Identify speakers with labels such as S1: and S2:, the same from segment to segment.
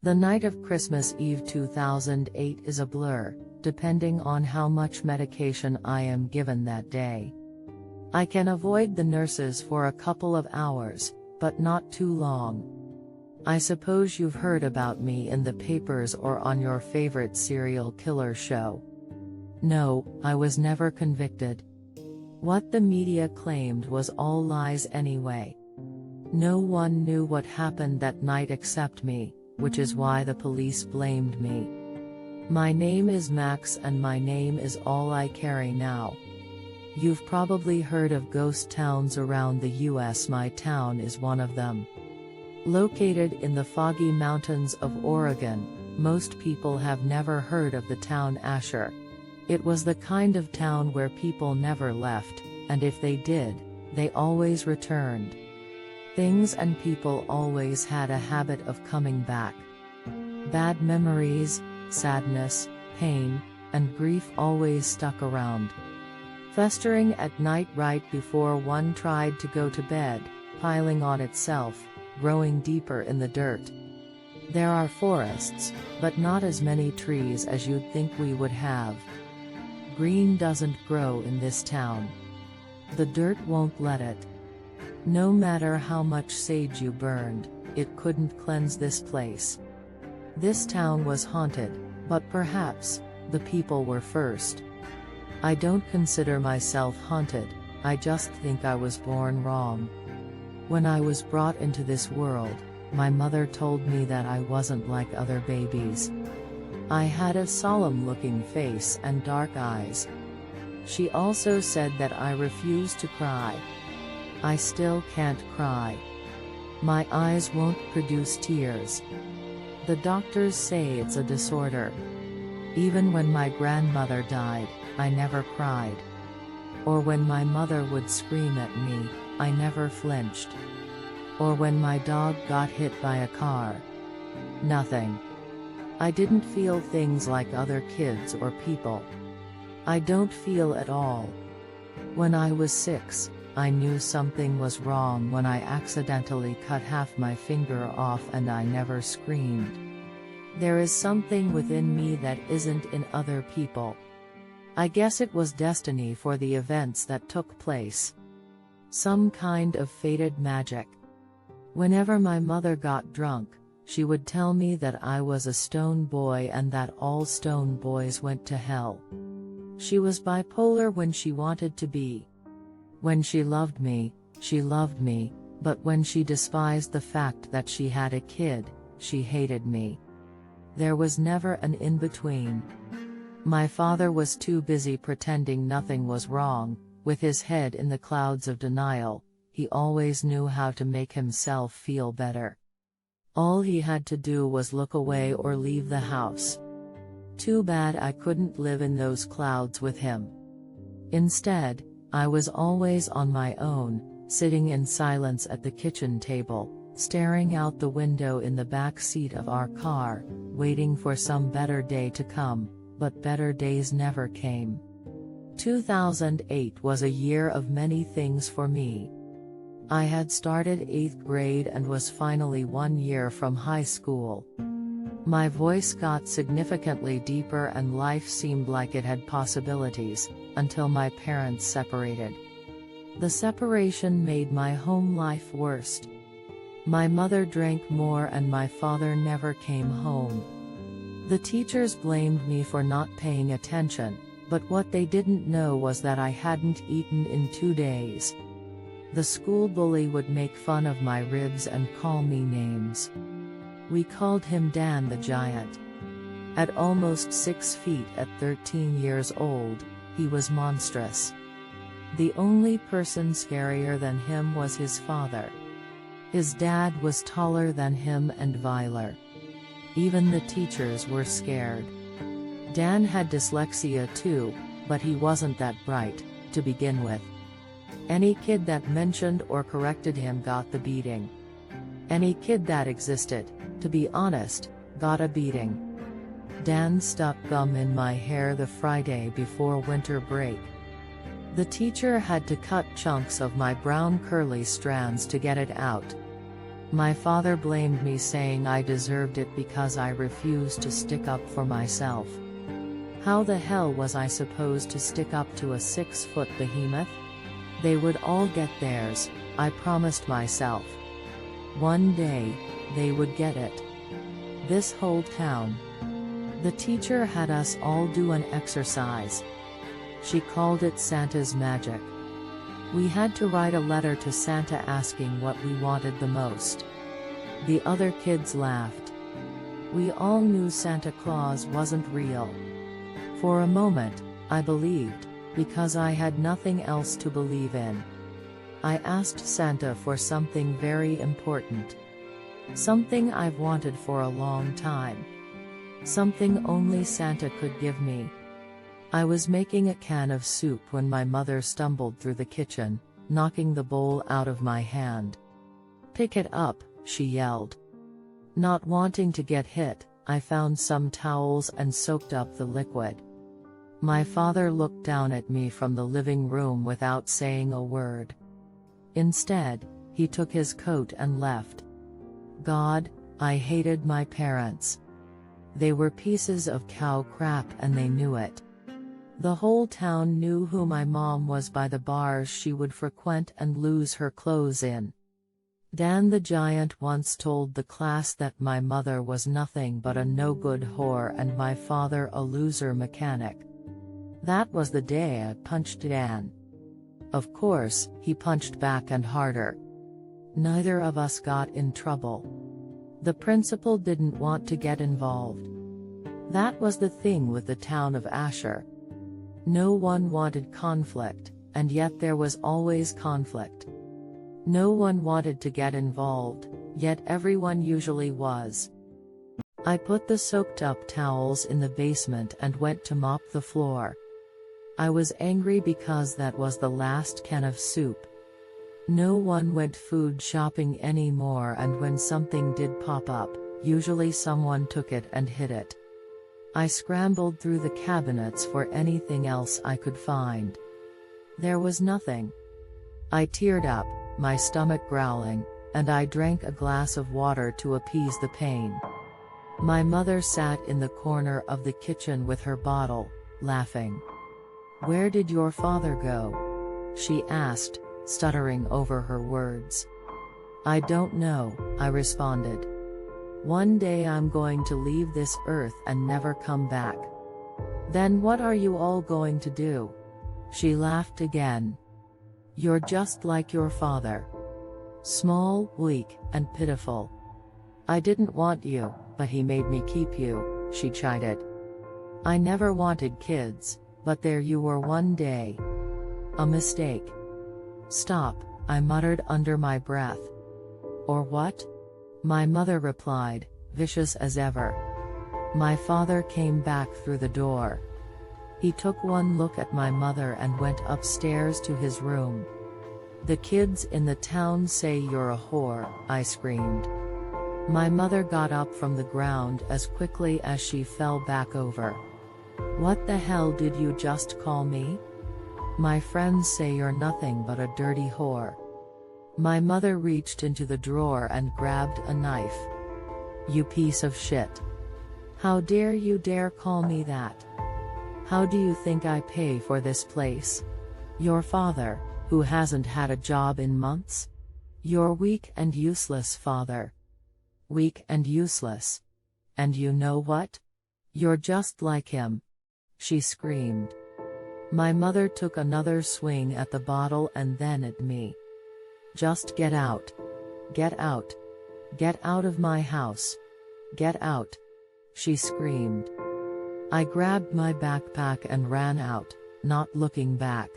S1: The night of Christmas Eve 2008 is a blur, depending on how much medication I am given that day. I can avoid the nurses for a couple of hours, but not too long. I suppose you've heard about me in the papers or on your favorite serial killer show. No, I was never convicted. What the media claimed was all lies anyway. No one knew what happened that night except me, which is why the police blamed me. My name is Max and my name is all I carry now. You've probably heard of ghost towns around the US. My town is one of them. Located in the foggy mountains of Oregon, most people have never heard of the town Asher. It was the kind of town where people never left, and if they did, they always returned. Things and people always had a habit of coming back. Bad memories, sadness, pain, and grief always stuck around. Festering at night right before one tried to go to bed, piling on itself, growing deeper in the dirt. There are forests, but not as many trees as you'd think we would have. Green doesn't grow in this town. The dirt won't let it. No matter how much sage you burned, it couldn't cleanse this place. This town was haunted, but perhaps the people were first. I don't consider myself haunted, I just think I was born wrong. When I was brought into this world, my mother told me that I wasn't like other babies. I had a solemn-looking face and dark eyes. She also said that I refused to cry. I still can't cry. My eyes won't produce tears. The doctors say it's a disorder. Even when my grandmother died, I never cried. Or when my mother would scream at me, I never flinched. Or when my dog got hit by a car. Nothing. I didn't feel things like other kids or people. I don't feel at all. When I was 6, I knew something was wrong when I accidentally cut half my finger off and I never screamed. There is something within me that isn't in other people. I guess it was destiny for the events that took place. Some kind of fated magic. Whenever my mother got drunk, she would tell me that I was a stone boy and that all stone boys went to hell. She was bipolar when she wanted to be. When she loved me, but when she despised the fact that she had a kid, she hated me. There was never an in-between. My father was too busy pretending nothing was wrong, with his head in the clouds of denial. He always knew how to make himself feel better. All he had to do was look away or leave the house. Too bad I couldn't live in those clouds with him. Instead, I was always on my own, sitting in silence at the kitchen table, staring out the window in the back seat of our car, waiting for some better day to come, but better days never came. 2008 was a year of many things for me. I had started 8th grade and was finally 1 year from high school. My voice got significantly deeper and life seemed like it had possibilities, until my parents separated. The separation made my home life worse. My mother drank more and my father never came home. The teachers blamed me for not paying attention, but what they didn't know was that I hadn't eaten in 2 days. The school bully would make fun of my ribs and call me names. We called him Dan the Giant. At almost 6 feet at 13 years old, he was monstrous. The only person scarier than him was his father. His dad was taller than him and viler. Even the teachers were scared. Dan had dyslexia too, but he wasn't that bright, to begin with. Any kid that mentioned or corrected him got the beating. Any kid that existed, to be honest, got a beating. Dan stuck gum in my hair the Friday before winter break. The teacher had to cut chunks of my brown curly strands to get it out. My father blamed me, saying I deserved it because I refused to stick up for myself. How the hell was I supposed to stick up to a 6-foot behemoth? They would all get theirs, I promised myself. One day, they would get it. This whole town. The teacher had us all do an exercise. She called it Santa's magic. We had to write a letter to Santa asking what we wanted the most. The other kids laughed. We all knew Santa Claus wasn't real. For a moment, I believed, because I had nothing else to believe in. I asked Santa for something very important. Something I've wanted for a long time. Something only Santa could give me. I was making a can of soup when my mother stumbled through the kitchen, knocking the bowl out of my hand. "Pick it up," she yelled. Not wanting to get hit, I found some towels and soaked up the liquid. My father looked down at me from the living room without saying a word. Instead, he took his coat and left. God, I hated my parents. They were pieces of cow crap and they knew it. The whole town knew who my mom was by the bars she would frequent and lose her clothes in. Dan the Giant once told the class that my mother was nothing but a no-good whore and my father a loser mechanic. That was the day I punched Dan. Of course, he punched back and harder. Neither of us got in trouble. The principal didn't want to get involved. That was the thing with the town of Asher. No one wanted conflict, and yet there was always conflict. No one wanted to get involved, yet everyone usually was. I put the soaked-up towels in the basement and went to mop the floor. I was angry because that was the last can of soup. No one went food shopping anymore, and when something did pop up, usually someone took it and hid it. I scrambled through the cabinets for anything else I could find. There was nothing. I teared up, my stomach growling, and I drank a glass of water to appease the pain. My mother sat in the corner of the kitchen with her bottle, laughing. "Where did your father go?" she asked, stuttering over her words. "I don't know," I responded. "One day I'm going to leave this earth and never come back." "Then what are you all going to do?" She laughed again. "You're just like your father. Small, weak, and pitiful. I didn't want you, but he made me keep you," she chided. "I never wanted kids, but there you were one day. A mistake." "Stop," I muttered under my breath. "Or what?" my mother replied, vicious as ever. My father came back through the door. He took one look at my mother and went upstairs to his room. "The kids in the town say you're a whore," I screamed. My mother got up from the ground as quickly as she fell back over. "What the hell did you just call me?" "My friends say you're nothing but a dirty whore." My mother reached into the drawer and grabbed a knife. "You piece of shit. How dare you dare call me that? How do you think I pay for this place? Your father, who hasn't had a job in months? Your weak and useless father. Weak and useless. And you know what? You're just like him," she screamed. My mother took another swing at the bottle and then at me. "Just get out. Get out. Get out of my house. Get out," she screamed. I grabbed my backpack and ran out, not looking back.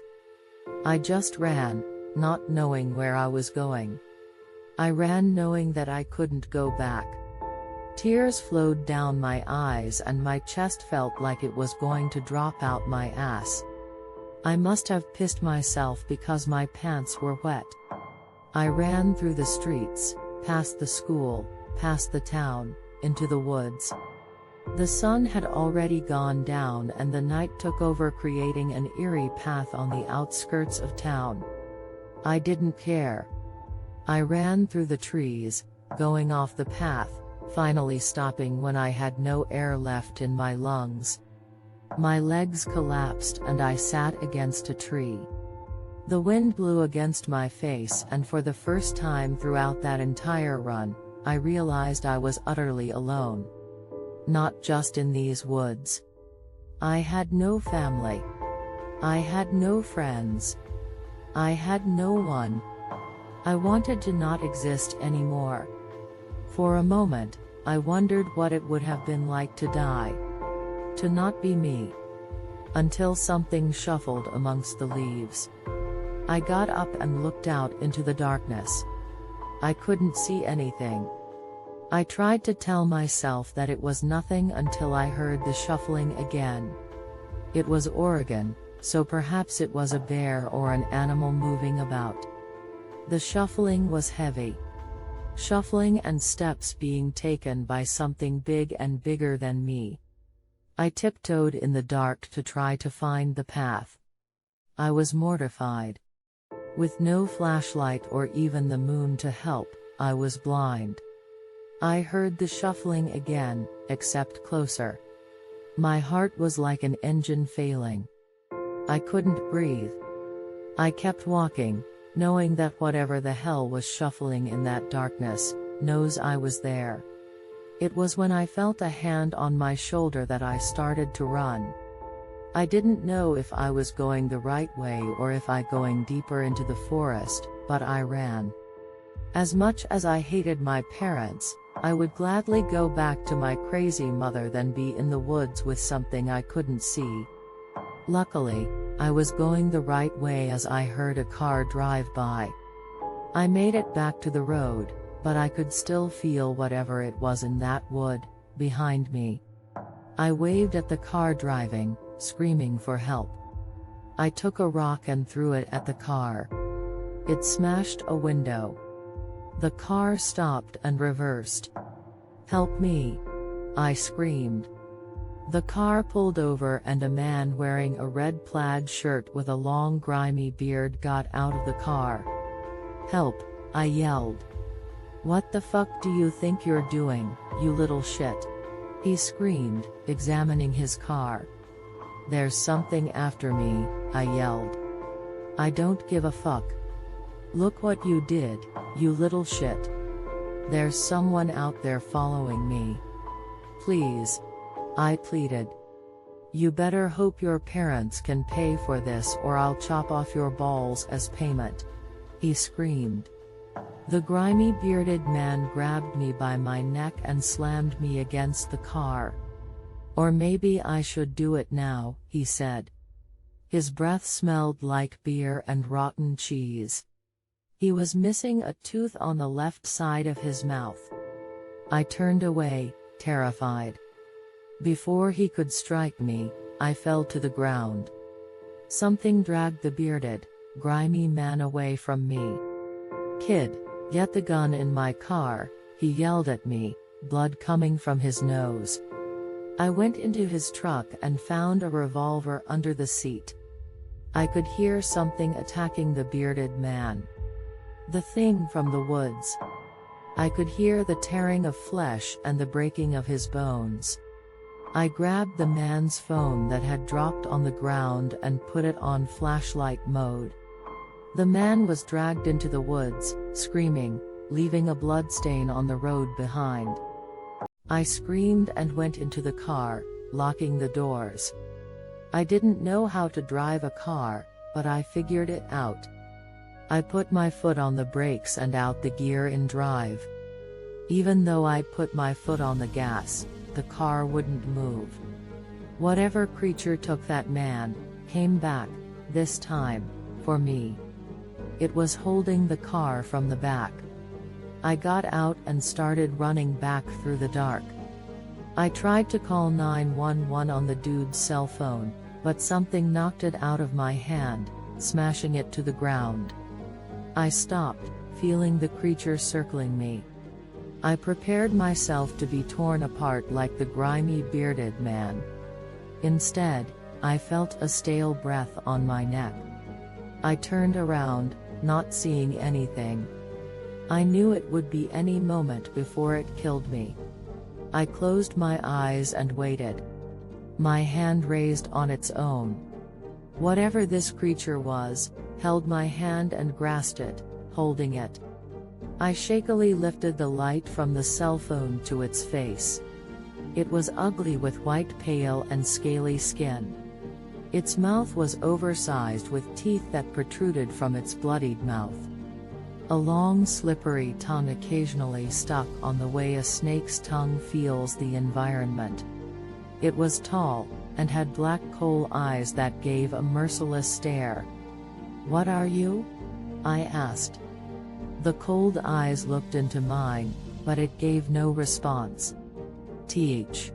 S1: I just ran, not knowing where I was going. I ran knowing that I couldn't go back. Tears flowed down my eyes and my chest felt like it was going to drop out my ass. I must have pissed myself because my pants were wet. I ran through the streets, past the school, past the town, into the woods. The sun had already gone down and the night took over, creating an eerie path on the outskirts of town. I didn't care. I ran through the trees, going off the path, finally stopping when I had no air left in my lungs. My legs collapsed and I sat against a tree. The wind blew against my face, and for the first time throughout that entire run, I realized I was utterly alone. Not just in these woods. I had no family. I had no friends. I had no one. I wanted to not exist anymore. For a moment, I wondered what it would have been like to die. To not be me. Until something shuffled amongst the leaves. I got up and looked out into the darkness. I couldn't see anything. I tried to tell myself that it was nothing until I heard the shuffling again. It was Oregon, so perhaps it was a bear or an animal moving about. The shuffling was heavy. Shuffling and steps being taken by something big and bigger than me. I tiptoed in the dark to try to find the path. I was mortified. With no flashlight or even the moon to help, I was blind. I heard the shuffling again, except closer. My heart was like an engine failing. I couldn't breathe. I kept walking, knowing that whatever the hell was shuffling in that darkness, knows I was there. It was when I felt a hand on my shoulder that I started to run. I didn't know if I was going the right way or if I going deeper into the forest, but I ran. As much as I hated my parents, I would gladly go back to my crazy mother than be in the woods with something I couldn't see. Luckily, I was going the right way as I heard a car drive by. I made it back to the road, but I could still feel whatever it was in that wood, behind me. I waved at the car driving, screaming for help. I took a rock and threw it at the car. It smashed a window. The car stopped and reversed. "Help me!" I screamed. The car pulled over and a man wearing a red plaid shirt with a long grimy beard got out of the car. "Help!" I yelled. "What the fuck do you think you're doing, you little shit?" he screamed, examining his car. "There's something after me," I yelled. "I don't give a fuck. Look what you did, you little shit. There's someone out there following me. Please," I pleaded. "You better hope your parents can pay for this or I'll chop off your balls as payment," he screamed. The grimy bearded man grabbed me by my neck and slammed me against the car. "Or maybe I should do it now," he said. His breath smelled like beer and rotten cheese. He was missing a tooth on the left side of his mouth. I turned away, terrified. Before he could strike me, I fell to the ground. Something dragged the bearded, grimy man away from me. "Kid, get the gun in my car," he yelled at me, blood coming from his nose. I went into his truck and found a revolver under the seat. I could hear something attacking the bearded man. The thing from the woods. I could hear the tearing of flesh and the breaking of his bones. I grabbed the man's phone that had dropped on the ground and put it on flashlight mode. The man was dragged into the woods, screaming, leaving a bloodstain on the road behind. I screamed and went into the car, locking the doors. I didn't know how to drive a car, but I figured it out. I put my foot on the brakes and out the gear in drive. Even though I put my foot on the gas, the car wouldn't move. Whatever creature took that man, came back, this time, for me. It was holding the car from the back. I got out and started running back through the dark. I tried to call 911 on the dude's cell phone, but something knocked it out of my hand, smashing it to the ground. I stopped, feeling the creature circling me. I prepared myself to be torn apart like the grimy bearded man. Instead, I felt a stale breath on my neck. I turned around, not seeing anything. I knew it would be any moment before it killed me. I closed my eyes and waited. My hand raised on its own. Whatever this creature was, held my hand and grasped it, holding it. I shakily lifted the light from the cell phone to its face. It was ugly with white pale and scaly skin. Its mouth was oversized with teeth that protruded from its bloodied mouth. A long slippery tongue occasionally stuck on the way a snake's tongue feels the environment. It was tall, and had black coal eyes that gave a merciless stare. "What are you?" I asked. The cold eyes looked into mine, but it gave no response. "Th.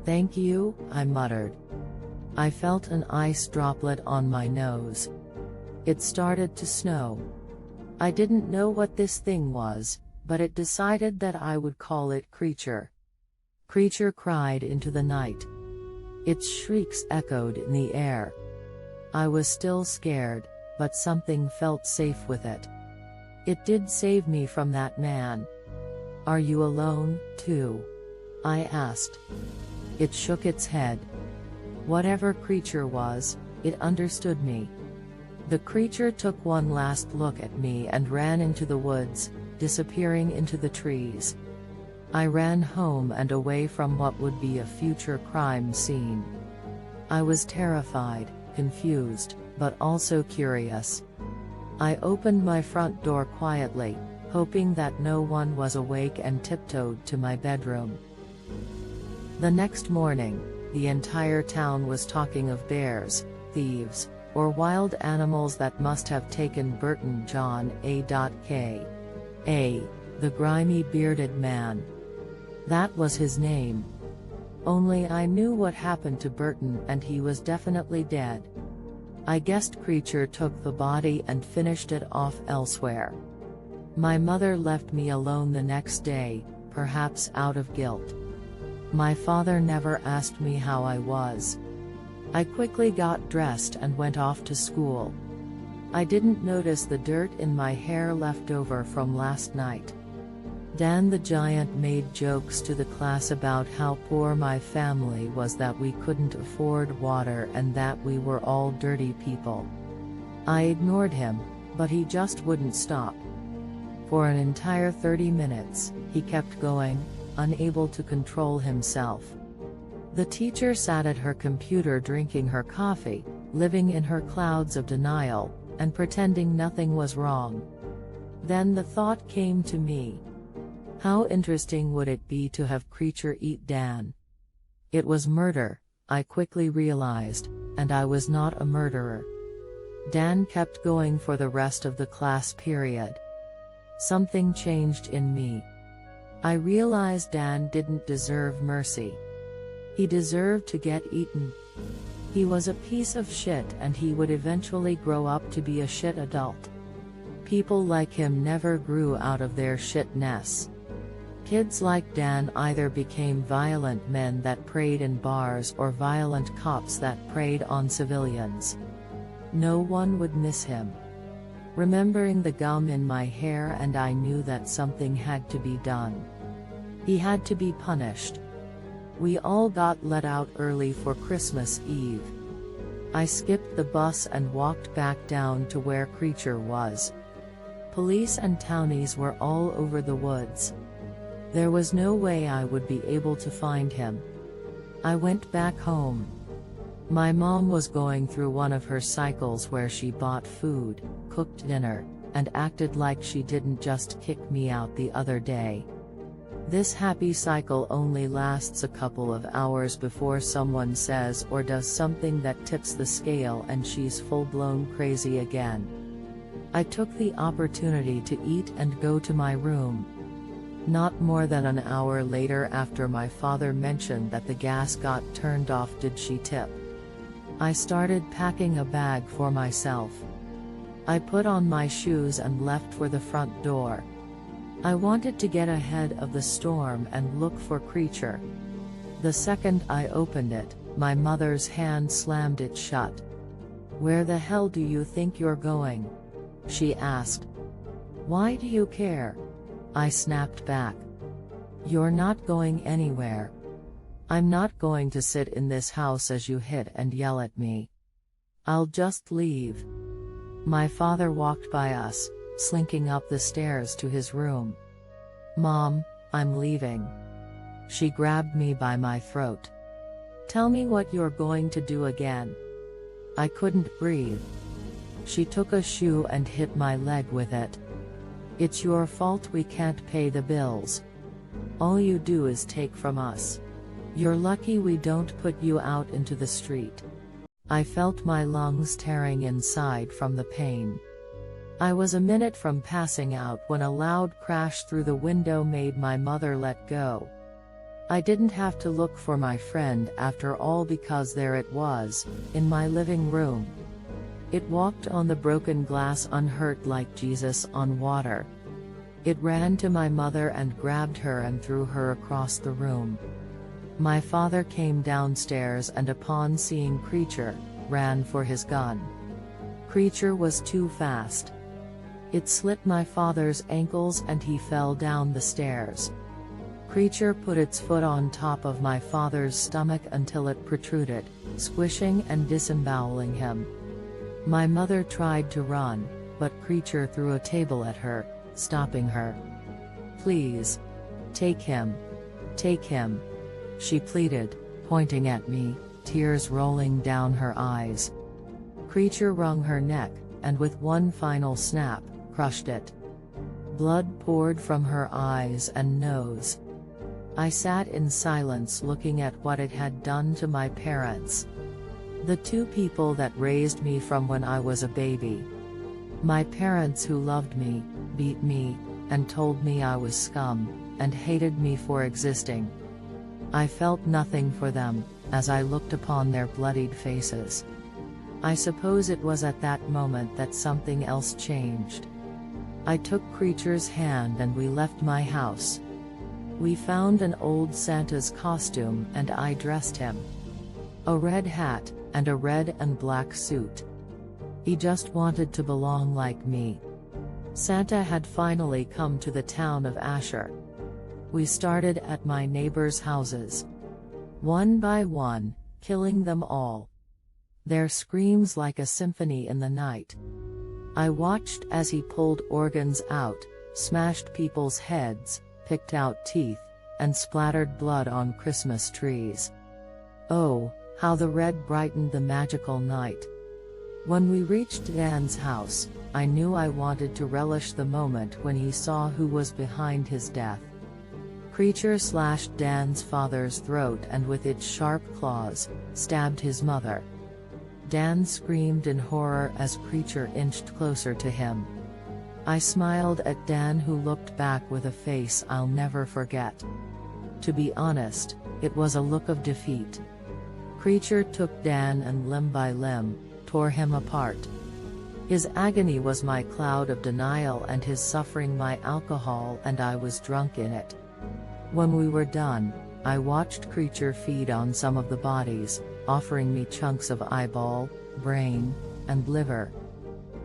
S1: Thank you," I muttered. I felt an ice droplet on my nose. It started to snow. I didn't know what this thing was, but it decided that I would call it Creature. Creature cried into the night. Its shrieks echoed in the air. I was still scared, but something felt safe with it. It did save me from that man. "Are you alone, too?" I asked. It shook its head. Whatever Creature was, it understood me. The creature took one last look at me and ran into the woods, disappearing into the trees. I ran home and away from what would be a future crime scene. I was terrified, confused, but also curious. I opened my front door quietly, hoping that no one was awake, and tiptoed to my bedroom. The next morning, the entire town was talking of bears, thieves, or wild animals that must have taken Burton John A.K.A., the grimy bearded man. That was his name. Only I knew what happened to Burton, and he was definitely dead. I guessed Creature took the body and finished it off elsewhere. My mother left me alone the next day, perhaps out of guilt. My father never asked me how I was. I quickly got dressed and went off to school. I didn't notice the dirt in my hair left over from last night. Dan the Giant made jokes to the class about how poor my family was, that we couldn't afford water and that we were all dirty people. I ignored him, but he just wouldn't stop. For an entire 30 minutes, he kept going, unable to control himself. The teacher sat at her computer drinking her coffee, living in her clouds of denial, and pretending nothing was wrong. Then the thought came to me. How interesting would it be to have Creature eat Dan? It was murder, I quickly realized, and I was not a murderer. Dan kept going for the rest of the class period. Something changed in me. I realized Dan didn't deserve mercy. He deserved to get eaten. He was a piece of shit, and he would eventually grow up to be a shit adult. People like him never grew out of their shit nests. Kids like Dan either became violent men that preyed in bars or violent cops that preyed on civilians. No one would miss him. Remembering the gum in my hair, and I knew that something had to be done. He had to be punished. We all got let out early for Christmas Eve. I skipped the bus and walked back down to where Creature was. Police and townies were all over the woods. There was no way I would be able to find him. I went back home. My mom was going through one of her cycles where she bought food, cooked dinner, and acted like she didn't just kick me out the other day. This happy cycle only lasts a couple of hours before someone says or does something that tips the scale and she's full-blown crazy again. I took the opportunity to eat and go to my room. Not more than an hour later, after my father mentioned that the gas got turned off, did she tip. I started packing a bag for myself. I put on my shoes and left for the front door. I wanted to get ahead of the storm and look for Creature. The second I opened it, my mother's hand slammed it shut. "Where the hell do you think you're going?" she asked. Why do you care? I snapped back. You're not going anywhere. I'm not going to sit in this house as you hit and yell at me. I'll just leave. My father walked by us, slinking up the stairs to his room. Mom, I'm leaving. She grabbed me by my throat. Tell me what you're going to do again. I couldn't breathe. She took a shoe and hit my leg with it. It's your fault we can't pay the bills. All you do is take from us. You're lucky we don't put you out into the street. I felt my lungs tearing inside from the pain. I was a minute from passing out when a loud crash through the window made my mother let go. I didn't have to look for my friend after all because there it was, in my living room. It walked on the broken glass unhurt like Jesus on water. It ran to my mother and grabbed her and threw her across the room. My father came downstairs and upon seeing Creature, ran for his gun. Creature was too fast. It slit my father's ankles and he fell down the stairs. Creature put its foot on top of my father's stomach until it protruded, squishing and disemboweling him. My mother tried to run, but Creature threw a table at her, stopping her. Please. Take him. Take him. She pleaded, pointing at me, tears rolling down her eyes. Creature wrung her neck, and with one final snap, crushed it. Blood poured from her eyes and nose. I sat in silence looking at what it had done to my parents. The two people that raised me from when I was a baby. My parents who loved me, beat me, and told me I was scum, and hated me for existing. I felt nothing for them, as I looked upon their bloodied faces. I suppose it was at that moment that something else changed. I took Creature's hand and we left my house. We found an old Santa's costume and I dressed him. A red hat, and a red and black suit. He just wanted to belong like me. Santa had finally come to the town of Asher. We started at my neighbors' houses. One by one, killing them all. Their screams like a symphony in the night. I watched as he pulled organs out, smashed people's heads, picked out teeth, and splattered blood on Christmas trees. Oh, how the red brightened the magical night. When we reached Dan's house, I knew I wanted to relish the moment when he saw who was behind his death. Creature slashed Dan's father's throat and with its sharp claws, stabbed his mother. Dan screamed in horror as Creature inched closer to him. I smiled at Dan who looked back with a face I'll never forget. To be honest, it was a look of defeat. Creature took Dan and limb by limb, tore him apart. His agony was my cloud of denial and his suffering my alcohol, and I was drunk in it. When we were done, I watched Creature feed on some of the bodies, offering me chunks of eyeball, brain, and liver.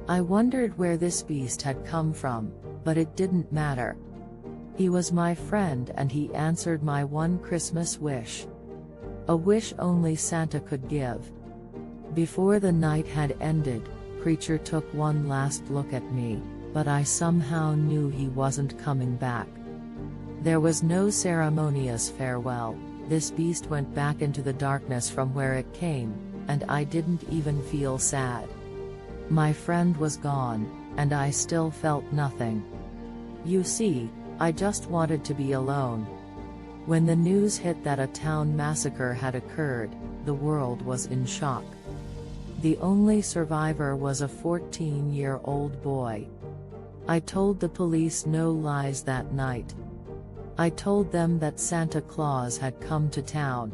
S1: I wondered where this beast had come from, but it didn't matter. He was my friend and he answered my one Christmas wish. A wish only Santa could give. Before the night had ended, Creature took one last look at me, but I somehow knew he wasn't coming back. There was no ceremonious farewell. This beast went back into the darkness from where it came, and I didn't even feel sad. My friend was gone, and I still felt nothing. You see, I just wanted to be alone. When the news hit that a town massacre had occurred, the world was in shock. The only survivor was a 14-year-old boy. I told the police no lies that night. I told them that Santa Claus had come to town,